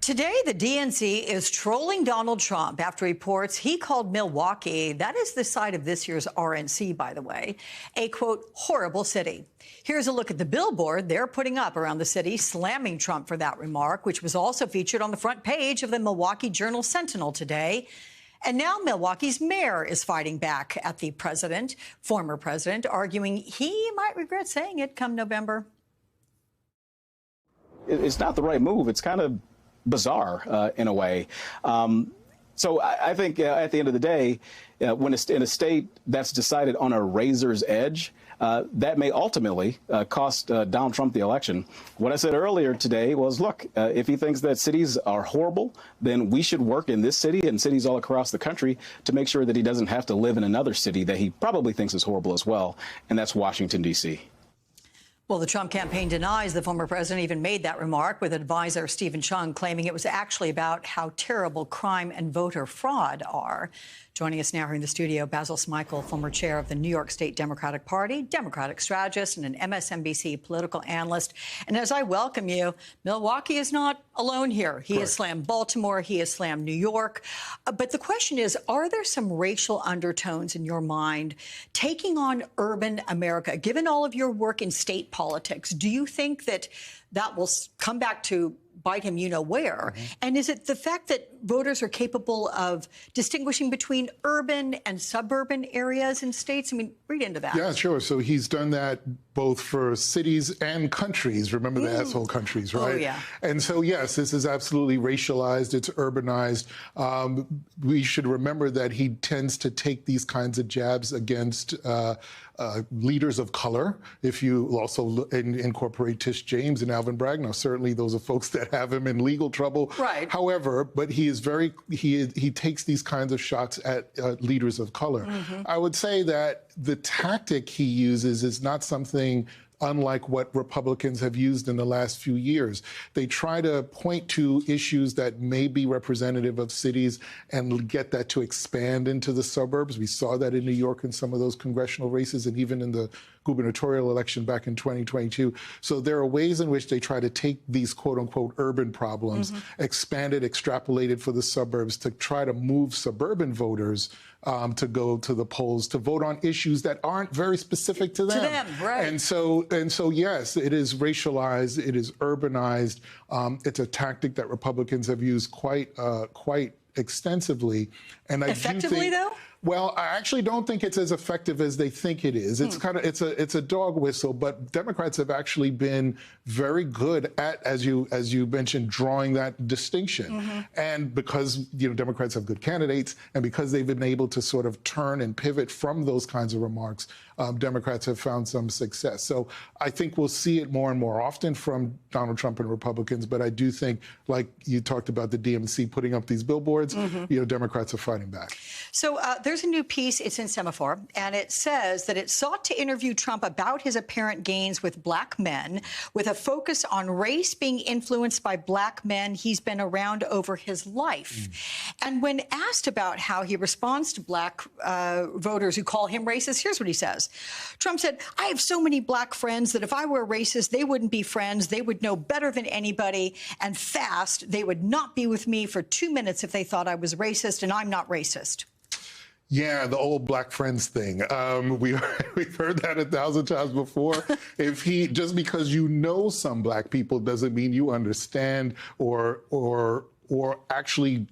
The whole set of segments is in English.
Today, the DNC is trolling Donald Trump after reports he called Milwaukee, that is the site of this year's RNC, by the way, a, quote, horrible city. Here's a look at the billboard they're putting up around the city, slamming Trump for that remark, which was also featured on the front page of the Milwaukee Journal-Sentinel today. And now Milwaukee's mayor is fighting back at the president, former president, arguing he might regret saying it come November. It's not the right move. It's kind of bizarre in a way. So I think at the end of the day, when it's in a state that's decided on a razor's edge, that may ultimately cost Donald Trump the election. What I said earlier today was, look, if he thinks that cities are horrible, then we should work in this city and cities all across the country to make sure that he doesn't have to live in another city that he probably thinks is horrible as well, and that's Washington, D.C. Well, the Trump campaign denies the former president even made that remark, with advisor Stephen Chung claiming it was actually about how terrible crime and voter fraud are. Joining us now here in the studio, Basil Smikle, former chair of the New York State Democratic Party, Democratic strategist, and an MSNBC political analyst. And as I welcome you, Milwaukee is not alone here. He has slammed Baltimore. He has slammed New York. But the question is, are there some racial undertones in your mind taking on urban America? Given all of your work in state politics, do you think that that will come back to bite him you-know-where? And is it the fact that voters are capable of distinguishing between urban and suburban areas in states? I mean, read into that. Yeah, sure. So he's done that both for cities and countries. Remember the asshole countries, right? Oh, yeah. And so, yes, this is absolutely racialized. It's urbanized. We should remember that he tends to take these kinds of jabs against leaders of color. If you also incorporate Tish James and Alvin Bragg, now certainly those are folks that have him in legal trouble. Right. However, but he is he takes these kinds of shots at leaders of color. I would say that the tactic he uses is not something unlike what Republicans have used in the last few years. They try to point to issues that may be representative of cities and get that to expand into the suburbs. We saw that in New York in some of those congressional races and even in the gubernatorial election back in 2022. So there are ways in which they try to take these quote-unquote urban problems, expand it, extrapolate it for the suburbs to try to move suburban voters to go to the polls to vote on issues that aren't very specific to them. Right. And so, yes, it is racialized, it is urbanized. It's a tactic that Republicans have used quite extensively. And Effectively, though? Well, I actually don't think it's as effective as they think it is. It's it's a dog whistle, but Democrats have actually been very good at, as you mentioned, drawing that distinction. And because Democrats have good candidates, and because they've been able to sort of turn and pivot from those kinds of remarks, Democrats have found some success. So I think we'll see it more and more often from Donald Trump and Republicans. But I do think, like you talked about the DNC putting up these billboards, Democrats are fighting back. So there's a new piece, it's in Semaphore, and it says that it sought to interview Trump about his apparent gains with black men, with a focus on race being influenced by black men he's been around over his life. And when asked about how he responds to black voters who call him racist, here's what he says. Trump said, "I have so many black friends that if I were a racist, they wouldn't be friends. They would know better than anybody, and fast. They would not be with me for 2 minutes if they thought I was racist, and I'm not racist." Yeah, the old black friends thing. We've heard that 1,000 times before. Just because you know some black people doesn't mean you understand or actually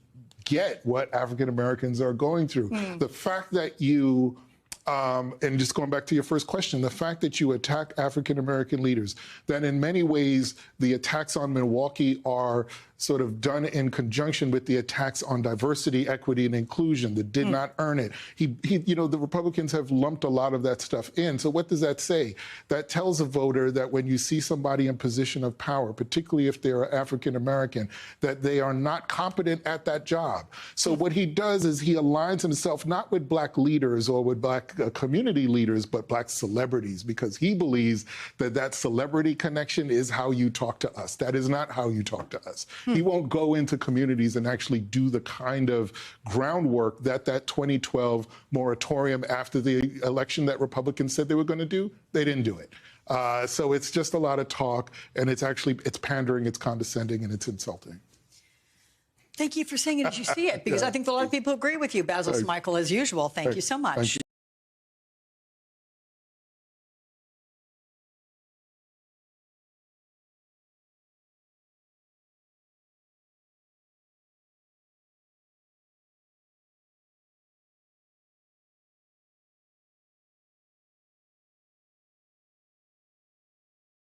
get what African Americans are going through. The fact that you and just going back to your first question, the fact that you attack African American leaders, that in many ways the attacks on Milwaukee are sort of done in conjunction with the attacks on diversity, equity, and inclusion that did not earn it. The Republicans have lumped a lot of that stuff in. So what does that say? That tells a voter that when you see somebody in position of power, particularly if they're African American, that they are not competent at that job. So what he does is he aligns himself not with black leaders or with black community leaders, but black celebrities, because he believes that celebrity connection is how you talk to us. That is not how you talk to us. He won't go into communities and actually do the kind of groundwork that 2012 moratorium after the election that Republicans said they were going to do. They didn't do it. So it's just a lot of talk, and it's pandering, it's condescending, and it's insulting. Thank you for saying it as you see it, because I think a lot of people agree with you, Basil Smikle, as usual. Thank you so much.